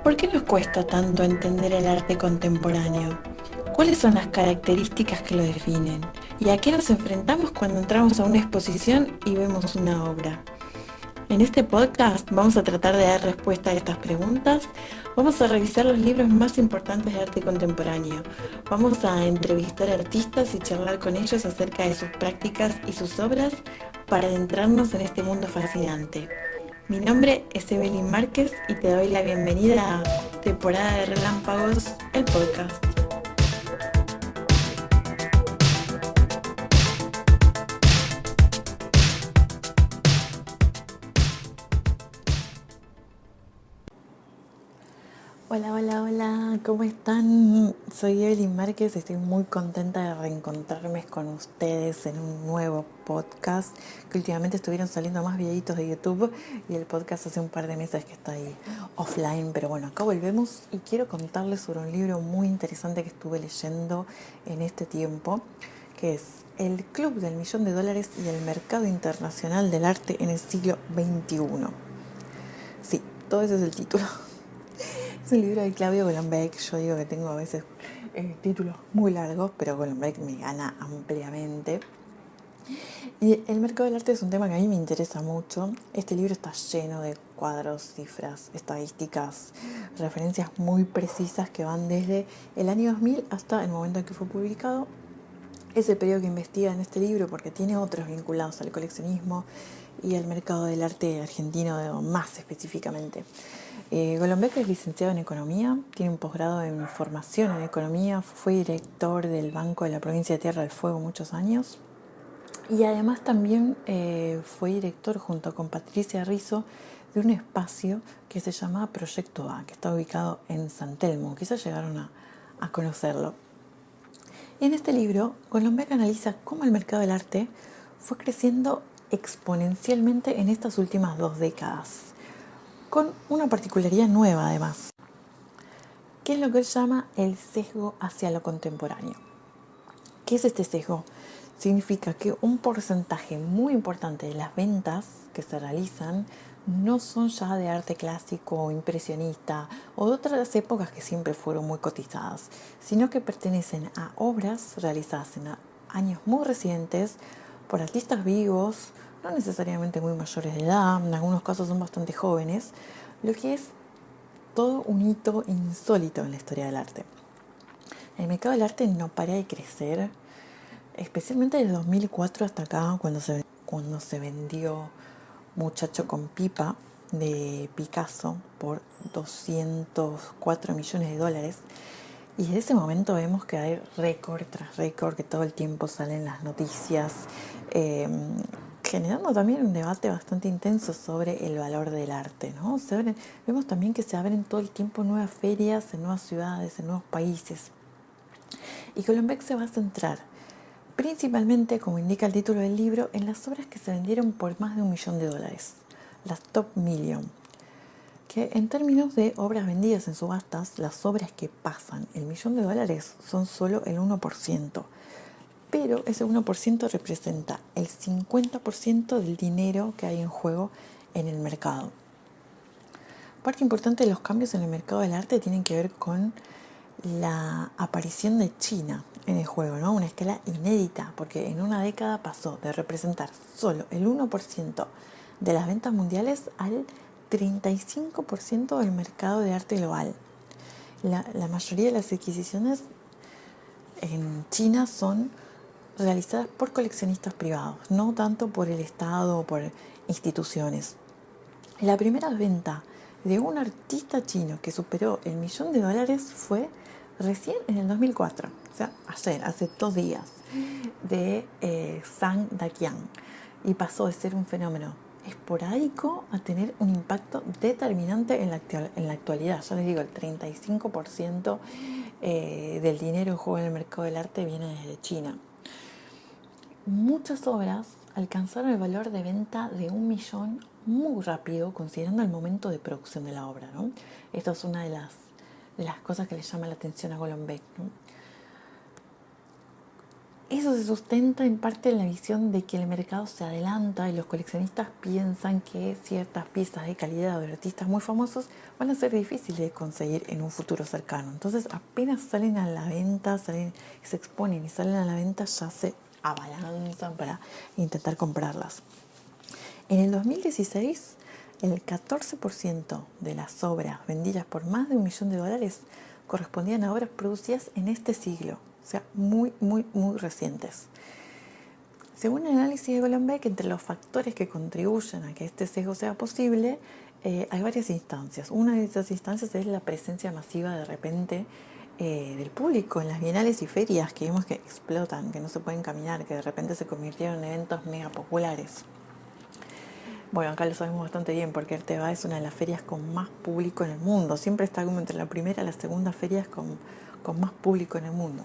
¿Por qué nos cuesta tanto entender el arte contemporáneo? ¿Cuáles son las características que lo definen? ¿Y a qué nos enfrentamos cuando entramos a una exposición y vemos una obra? En este podcast vamos a tratar de dar respuesta a estas preguntas. Vamos a revisar los libros más importantes de arte contemporáneo. Vamos a entrevistar artistas y charlar con ellos acerca de sus prácticas y sus obras para adentrarnos en este mundo fascinante. Mi nombre es Evelyn Márquez y te doy la bienvenida a Temporada de Relámpagos, el podcast. Hola, hola, hola, ¿cómo están? Soy Evelyn Márquez, estoy muy contenta de reencontrarme con ustedes en un nuevo podcast, que últimamente estuvieron saliendo más videitos de YouTube y el podcast hace un par de meses que está ahí offline, pero bueno, acá volvemos y quiero contarles sobre un libro muy interesante que estuve leyendo en este tiempo, que es El Club del Millón de Dólares y el Mercado Internacional del Arte en el siglo XXI. Sí, todo ese es el título. Es un libro de Claudio Golombek. Yo digo que tengo a veces títulos muy largos, pero Golombek me gana ampliamente. Y el mercado del arte es un tema que a mí me interesa mucho. Este libro está lleno de cuadros, cifras, estadísticas, referencias muy precisas que van desde el año 2000 hasta el momento en que fue publicado. Es el periodo que investiga en este libro porque tiene otros vinculados al coleccionismo y al mercado del arte argentino más específicamente. Golombek es licenciado en Economía, tiene un posgrado en Formación en Economía, fue director del Banco de la Provincia de Tierra del Fuego muchos años y además también fue director junto con Patricia Rizzo de un espacio que se llama Proyecto A, que está ubicado en San Telmo, quizás llegaron a conocerlo. En este libro, Golombek analiza cómo el mercado del arte fue creciendo exponencialmente en estas últimas 2 décadas, con una particularidad nueva además, que es lo que él llama el sesgo hacia lo contemporáneo. ¿Qué es este sesgo? Significa que un porcentaje muy importante de las ventas que se realizan no son ya de arte clásico o impresionista o de otras épocas que siempre fueron muy cotizadas, sino que pertenecen a obras realizadas en años muy recientes por artistas vivos, no necesariamente muy mayores de edad, en algunos casos son bastante jóvenes, lo que es todo un hito insólito en la historia del arte. El mercado del arte no para de crecer, especialmente desde 2004 hasta acá, cuando se vendió Muchacho con Pipa de Picasso por 204 millones de dólares. Y desde ese momento vemos que hay récord tras récord, que todo el tiempo salen las noticias, eh, generando también un debate bastante intenso sobre el valor del arte, ¿no? Vemos también que se abren todo el tiempo nuevas ferias en nuevas ciudades, en nuevos países. Y Golombek se va a centrar principalmente, como indica el título del libro, en las obras que se vendieron por más de $1.000.000, las Top Million, que en términos de obras vendidas en subastas, las obras que pasan el $1.000.000 son solo el 1%, pero ese 1% representa el 50% del dinero que hay en juego en el mercado. Parte importante de los cambios en el mercado del arte tienen que ver con la aparición de China en el juego, ¿no? Una escala inédita, porque en una década pasó de representar solo el 1% de las ventas mundiales al 35% del mercado de arte global. La mayoría de las adquisiciones en China son realizadas por coleccionistas privados, no tanto por el Estado o por instituciones. La primera venta de un artista chino que superó el $1.000.000 fue recién en el 2004, o sea, ayer, hace 2 días, de Zhang Daqian, y pasó de ser un fenómeno esporádico a tener un impacto determinante en la actualidad. Ya les digo, el 35% del dinero en juego en el mercado del arte viene desde China. Muchas obras alcanzaron el valor de venta de 1.000.000 muy rápido, considerando el momento de producción de la obra, ¿no? Esto es una de las cosas que le llama la atención a Golombek, ¿no? Eso se sustenta en parte en la visión de que el mercado se adelanta y los coleccionistas piensan que ciertas piezas de calidad de artistas muy famosos van a ser difíciles de conseguir en un futuro cercano. Entonces apenas salen a la venta, se exponen y salen a la venta, ya se abalanzan para intentar comprarlas. En el 2016, el 14% de las obras vendidas por más de $1.000.000 correspondían a obras producidas en este siglo, o sea, muy, muy, muy recientes. Según el análisis de Golombek, entre los factores que contribuyen a que este sesgo sea posible, hay varias instancias. Una de esas instancias es la presencia masiva de repente del público en las bienales y ferias que vemos que explotan, que no se pueden caminar, que de repente se convirtieron en eventos mega populares. Bueno, acá lo sabemos bastante bien porque Arteba es una de las ferias con más público en el mundo. Siempre está como entre la primera y la segunda ferias con más público en el mundo.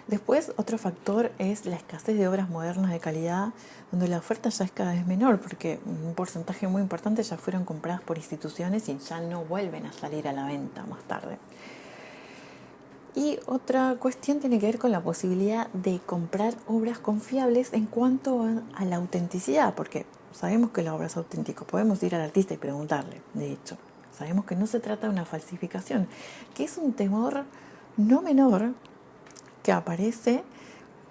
Después, otro factor es la escasez de obras modernas de calidad, donde la oferta ya es cada vez menor, porque un porcentaje muy importante ya fueron compradas por instituciones y ya no vuelven a salir a la venta más tarde. Y otra cuestión tiene que ver con la posibilidad de comprar obras confiables en cuanto a la autenticidad, porque sabemos que la obra es auténtica, podemos ir al artista y preguntarle, de hecho. Sabemos que no se trata de una falsificación, que es un temor no menor que aparece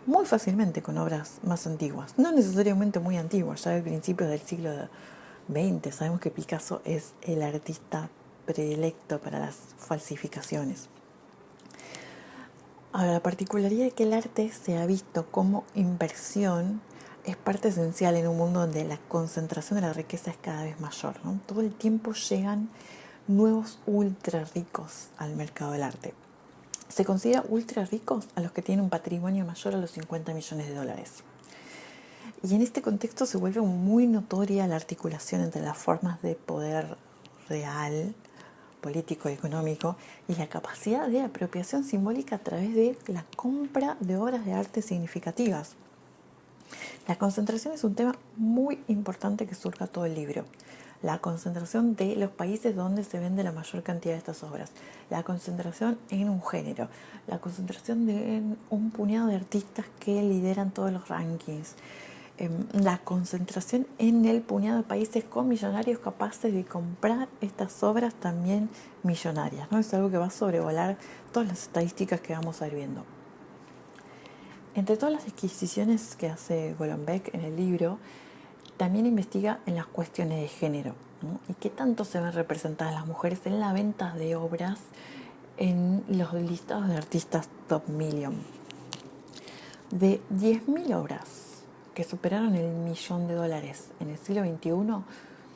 muy fácilmente con obras más antiguas, no necesariamente muy antiguas, ya de principios del siglo XX. Sabemos que Picasso es el artista predilecto para las falsificaciones. Ahora, la particularidad de que el arte se ha visto como inversión es parte esencial en un mundo donde la concentración de la riqueza es cada vez mayor, ¿no? Todo el tiempo llegan nuevos ultra ricos al mercado del arte. Se considera ultra ricos a los que tienen un patrimonio mayor a los $50.000.000. Y en este contexto se vuelve muy notoria la articulación entre las formas de poder real, político y económico, y la capacidad de apropiación simbólica a través de la compra de obras de arte significativas. La concentración es un tema muy importante que surca todo el libro. La concentración de los países donde se vende la mayor cantidad de estas obras, la concentración en un género, la concentración de un puñado de artistas que lideran todos los rankings, la concentración en el puñado de países con millonarios capaces de comprar estas obras también millonarias, ¿no? Es algo que va a sobrevolar todas las estadísticas que vamos a ir viendo. Entre todas las adquisiciones que hace Golombek en el libro, también investiga en las cuestiones de género, ¿no? Y qué tanto se ven representadas las mujeres en la venta de obras en los listados de artistas top million. De 10.000 obras que superaron el $1.000.000 en el siglo XXI,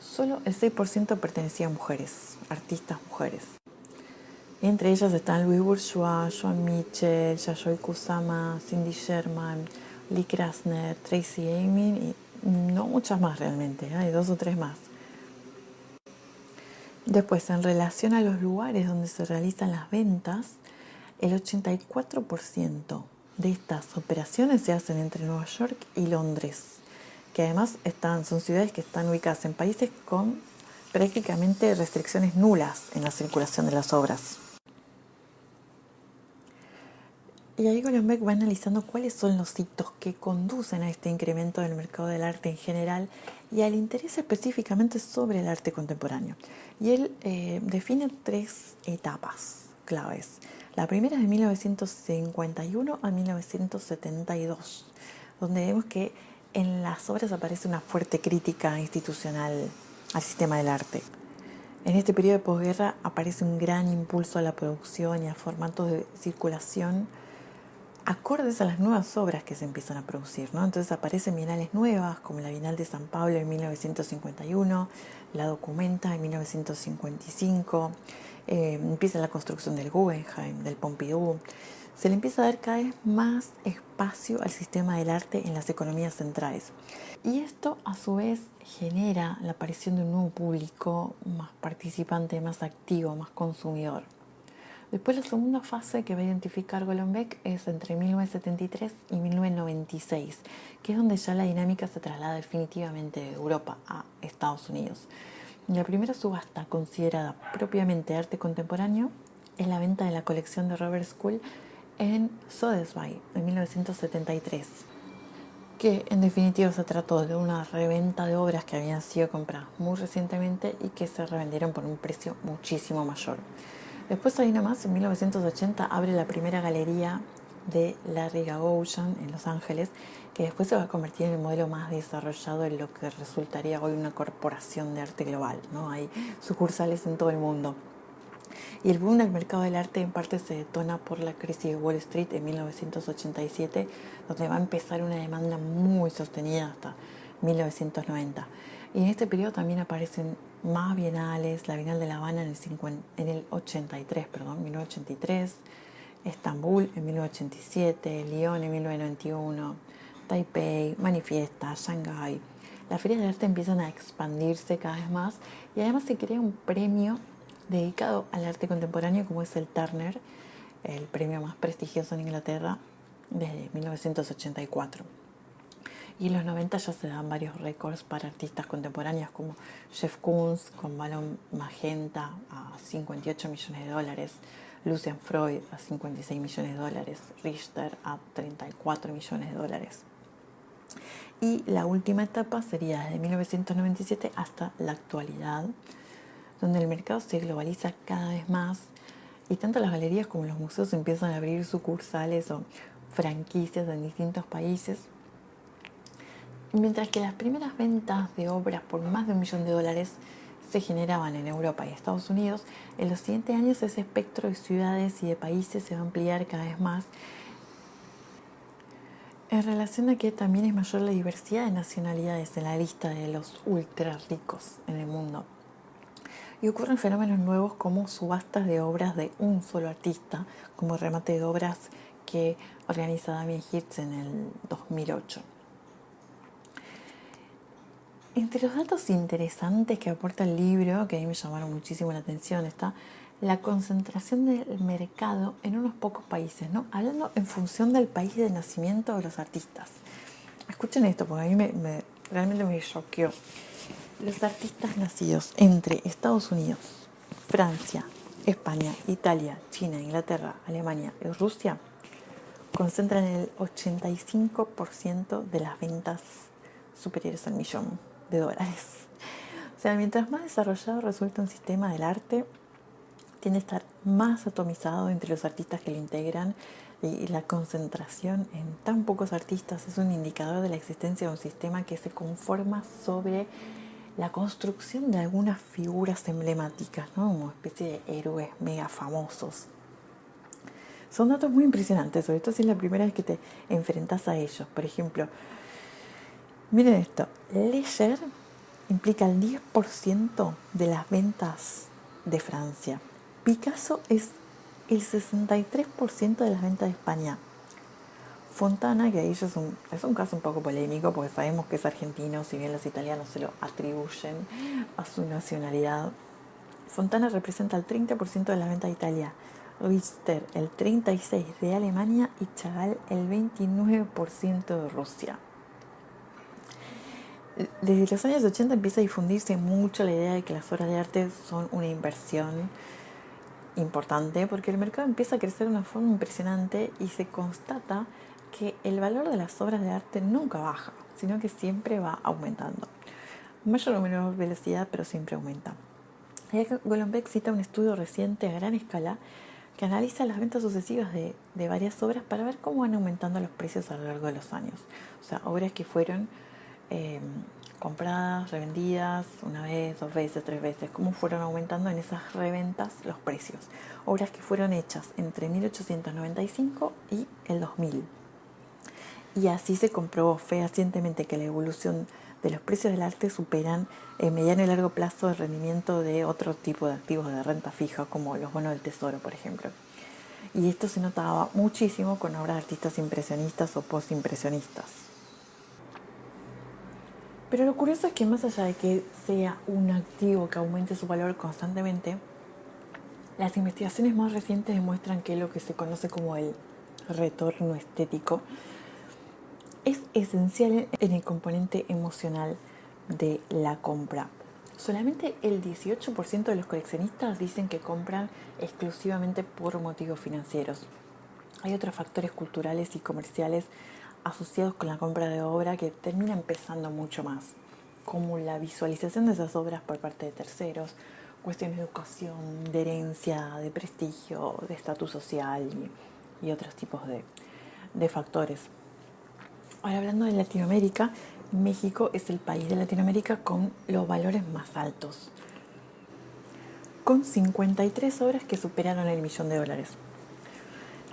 solo el 6% pertenecía a mujeres, artistas mujeres. Entre ellas están Louise Bourgeois, Joan Mitchell, Yayoi Kusama, Cindy Sherman, Lee Krasner, Tracy Emin y no muchas más realmente, hay 2 o 3 más. Después, en relación a los lugares donde se realizan las ventas, el 84% de estas operaciones se hacen entre Nueva York y Londres, que además son ciudades que están ubicadas en países con prácticamente restricciones nulas en la circulación de las obras. Y ahí Golombek va analizando cuáles son los hitos que conducen a este incremento del mercado del arte en general y al interés específicamente sobre el arte contemporáneo. Y él define 3 etapas claves. La primera es de 1951 a 1972, donde vemos que en las obras aparece una fuerte crítica institucional al sistema del arte. En este periodo de posguerra aparece un gran impulso a la producción y a formatos de circulación acordes a las nuevas obras que se empiezan a producir, ¿no? Entonces aparecen bienales nuevas, como la Bienal de San Pablo en 1951, la Documenta en 1955, empieza la construcción del Guggenheim, del Pompidou. Se le empieza a dar cada vez más espacio al sistema del arte en las economías centrales. Y esto, a su vez, genera la aparición de un nuevo público más participante, más activo, más consumidor. Después, la segunda fase que va a identificar Golombek es entre 1973 y 1996, que es donde ya la dinámica se traslada definitivamente de Europa a Estados Unidos. La primera subasta considerada propiamente arte contemporáneo es la venta de la colección de Robert Scull en Sotheby's en 1973, que en definitiva se trató de una reventa de obras que habían sido compradas muy recientemente y que se revendieron por un precio muchísimo mayor. Después, ahí nomás, en 1980 abre la primera galería de Larry Gagosian en Los Ángeles, que después se va a convertir en el modelo más desarrollado en lo que resultaría hoy una corporación de arte global, ¿no? Hay sucursales en todo el mundo. Y el boom del mercado del arte en parte se detona por la crisis de Wall Street en 1987, donde va a empezar una demanda muy sostenida hasta 1990. Y en este periodo también aparecen más bienales, la Bienal de La Habana en el 83, 1983, Estambul en 1987, Lyon en 1991, Taipei, Manifiesta, Shanghái. Las ferias de arte empiezan a expandirse cada vez más y además se crea un premio dedicado al arte contemporáneo como es el Turner, el premio más prestigioso en Inglaterra desde 1984. Y en los 90 ya se dan varios récords para artistas contemporáneos como Jeff Koons con Balón Magenta a 58 millones de dólares, Lucian Freud a 56 millones de dólares, Richter a 34 millones de dólares. Y la última etapa sería desde 1997 hasta la actualidad, donde el mercado se globaliza cada vez más y tanto las galerías como los museos empiezan a abrir sucursales o franquicias en distintos países. Mientras que las primeras ventas de obras por más de $1 millón se generaban en Europa y Estados Unidos, en los siguientes años ese espectro de ciudades y de países se va a ampliar cada vez más en relación a que también es mayor la diversidad de nacionalidades en la lista de los ultra ricos en el mundo. Y ocurren fenómenos nuevos como subastas de obras de un solo artista, como el remate de obras que organiza Damien Hirst en el 2008. Entre los datos interesantes que aporta el libro, que a mí me llamaron muchísimo la atención, está la concentración del mercado en unos pocos países, ¿no? Hablando en función del país de nacimiento de los artistas. Escuchen esto, porque a mí realmente me choqueó. Los artistas nacidos entre Estados Unidos, Francia, España, Italia, China, Inglaterra, Alemania y Rusia concentran el 85% de las ventas superiores al $1 millón. O sea, mientras más desarrollado resulta un sistema del arte, tiende a estar más atomizado entre los artistas que lo integran, y la concentración en tan pocos artistas es un indicador de la existencia de un sistema que se conforma sobre la construcción de algunas figuras emblemáticas, ¿no? Como especie de héroes mega famosos. Son datos muy impresionantes, sobre todo si es la primera vez que te enfrentas a ellos. Por ejemplo, miren esto, Leger implica el 10% de las ventas de Francia. Picasso es el 63% de las ventas de España. Fontana, que ahí es un caso un poco polémico porque sabemos que es argentino, si bien los italianos se lo atribuyen a su nacionalidad. Fontana representa el 30% de las ventas de Italia, Richter el 36% de Alemania y Chagall el 29% de Rusia. Desde los años 80 empieza a difundirse mucho la idea de que las obras de arte son una inversión importante porque el mercado empieza a crecer de una forma impresionante y se constata que el valor de las obras de arte nunca baja, sino que siempre va aumentando. Mayor o menor velocidad, pero siempre aumenta. Y acá Golombek cita un estudio reciente a gran escala que analiza las ventas sucesivas de varias obras para ver cómo van aumentando los precios a lo largo de los años. O sea, obras que fueron compradas, revendidas una vez, 2 veces, 3 veces, cómo fueron aumentando en esas reventas los precios. Obras que fueron hechas entre 1895 y el 2000. Y así se comprobó fehacientemente que la evolución de los precios del arte superan en mediano y largo plazo el rendimiento de otro tipo de activos de renta fija, como los bonos del tesoro, por ejemplo. Y esto se notaba muchísimo con obras de artistas impresionistas o postimpresionistas. Pero lo curioso es que más allá de que sea un activo que aumente su valor constantemente, las investigaciones más recientes demuestran que lo que se conoce como el retorno estético es esencial en el componente emocional de la compra. Solamente el 18% de los coleccionistas dicen que compran exclusivamente por motivos financieros. Hay otros factores culturales y comerciales asociados con la compra de obra que terminan pesando mucho más, como la visualización de esas obras por parte de terceros, cuestiones de educación, de herencia, de prestigio, de estatus social y otros tipos de factores. Ahora, hablando de Latinoamérica, México es el país de Latinoamérica con los valores más altos, con 53 obras que superaron el $1.000.000.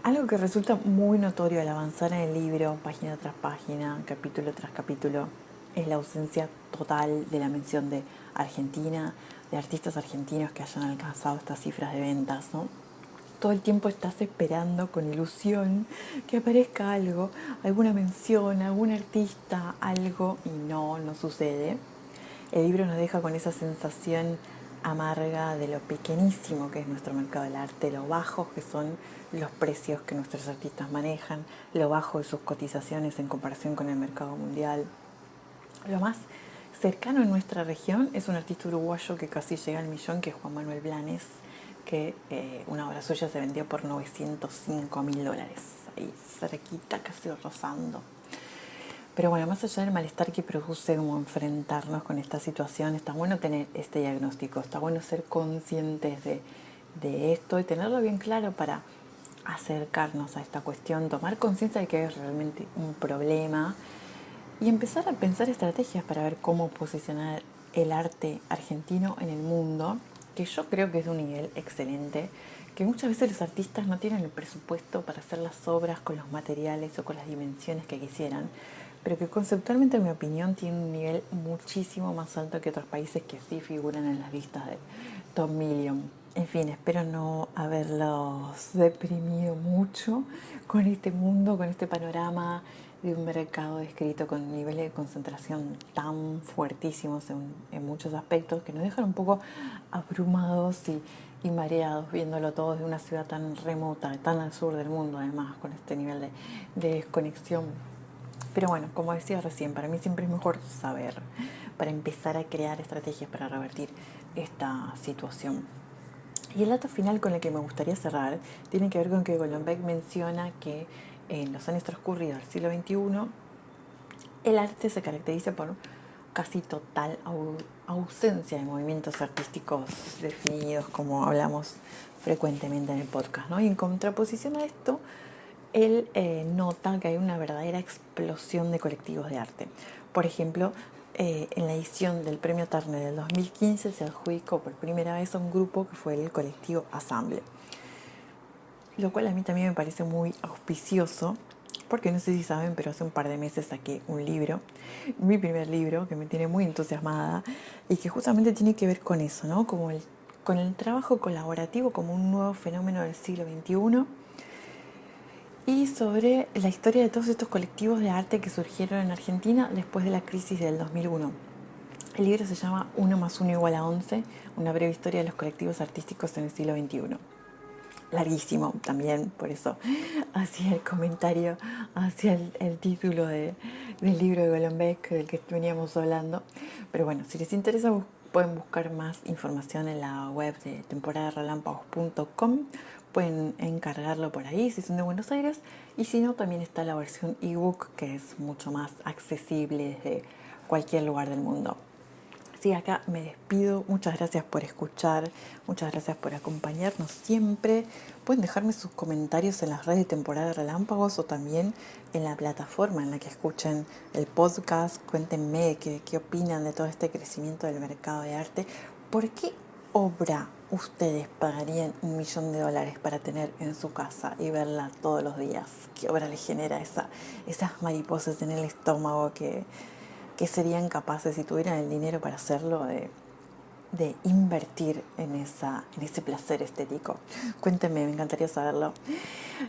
Algo que resulta muy notorio al avanzar en el libro, página tras página, capítulo tras capítulo, es la ausencia total de la mención de Argentina, de artistas argentinos que hayan alcanzado estas cifras de ventas, ¿no? Todo el tiempo estás esperando con ilusión que aparezca algo, alguna mención, algún artista, algo, y no sucede. El libro nos deja con esa sensación amarga de lo pequeñísimo que es nuestro mercado del arte, lo bajos que son los precios que nuestros artistas manejan, lo bajo de sus cotizaciones en comparación con el mercado mundial. Lo más cercano en nuestra región es un artista uruguayo que casi llega al millón, que es Juan Manuel Blanes, que una obra suya se vendió por $905.000, ahí cerquita, casi rozando. Pero bueno, más allá del malestar que produce como enfrentarnos con esta situación, está bueno tener este diagnóstico, está bueno ser conscientes de esto y tenerlo bien claro para acercarnos a esta cuestión, tomar conciencia de que es realmente un problema y empezar a pensar estrategias para ver cómo posicionar el arte argentino en el mundo, que yo creo que es de un nivel excelente, que muchas veces los artistas no tienen el presupuesto para hacer las obras con los materiales o con las dimensiones que quisieran, pero que conceptualmente, en mi opinión, tiene un nivel muchísimo más alto que otros países que sí figuran en las listas de Top Million. En fin, espero no haberlos deprimido mucho con este mundo, con este panorama de un mercado descrito con niveles de concentración tan fuertísimos en muchos aspectos que nos dejan un poco abrumados y mareados viéndolo todo de una ciudad tan remota, tan al sur del mundo, además, con este nivel de desconexión. Pero bueno, como decía recién, para mí siempre es mejor saber para empezar a crear estrategias para revertir esta situación. Y el dato final con el que me gustaría cerrar tiene que ver con que Golombek menciona que en los años transcurridos del siglo XXI el arte se caracteriza por casi total ausencia de movimientos artísticos definidos, como hablamos frecuentemente en el podcast, ¿no? Y en contraposición a esto, él nota que hay una verdadera explosión de colectivos de arte. Por ejemplo, en la edición del Premio Turner del 2015 se adjudicó por primera vez a un grupo que fue el colectivo Ensemble, lo cual a mí también me parece muy auspicioso, porque no sé si saben, pero hace un par de meses saqué un libro, mi primer libro, que me tiene muy entusiasmada y que justamente tiene que ver con eso, ¿no? Como con el trabajo colaborativo como un nuevo fenómeno del siglo XXI, y sobre la historia de todos estos colectivos de arte que surgieron en Argentina después de la crisis del 2001. El libro se llama 1 más 1 igual a 11, una breve historia de los colectivos artísticos en el siglo XXI. Larguísimo también, por eso hacía el comentario hacia el título del libro de Golombek del que veníamos hablando. Pero bueno, si les interesa pueden buscar más información en la web de temporadarelámpagos.com. Pueden encargarlo por ahí si son de Buenos Aires, y si no, también está la versión ebook, que es mucho más accesible desde cualquier lugar del mundo. Sí, acá me despido. Muchas gracias por escuchar, muchas gracias por acompañarnos siempre. Pueden dejarme sus comentarios en las redes de Temporada Relámpagos o también en la plataforma en la que escuchen el podcast. Cuéntenme qué opinan de todo este crecimiento del mercado de arte. ¿Por qué obra ustedes pagarían $1.000.000 para tener en su casa y verla todos los días? ¿Qué obra les genera esas mariposas en el estómago que serían capaces, si tuvieran el dinero para hacerlo, de invertir en ese placer estético? Cuéntenme, me encantaría saberlo.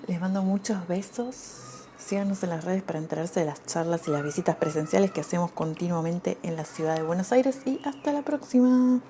Les mando muchos besos. Síganos en las redes para enterarse de las charlas y las visitas presenciales que hacemos continuamente en la ciudad de Buenos Aires, y hasta la próxima.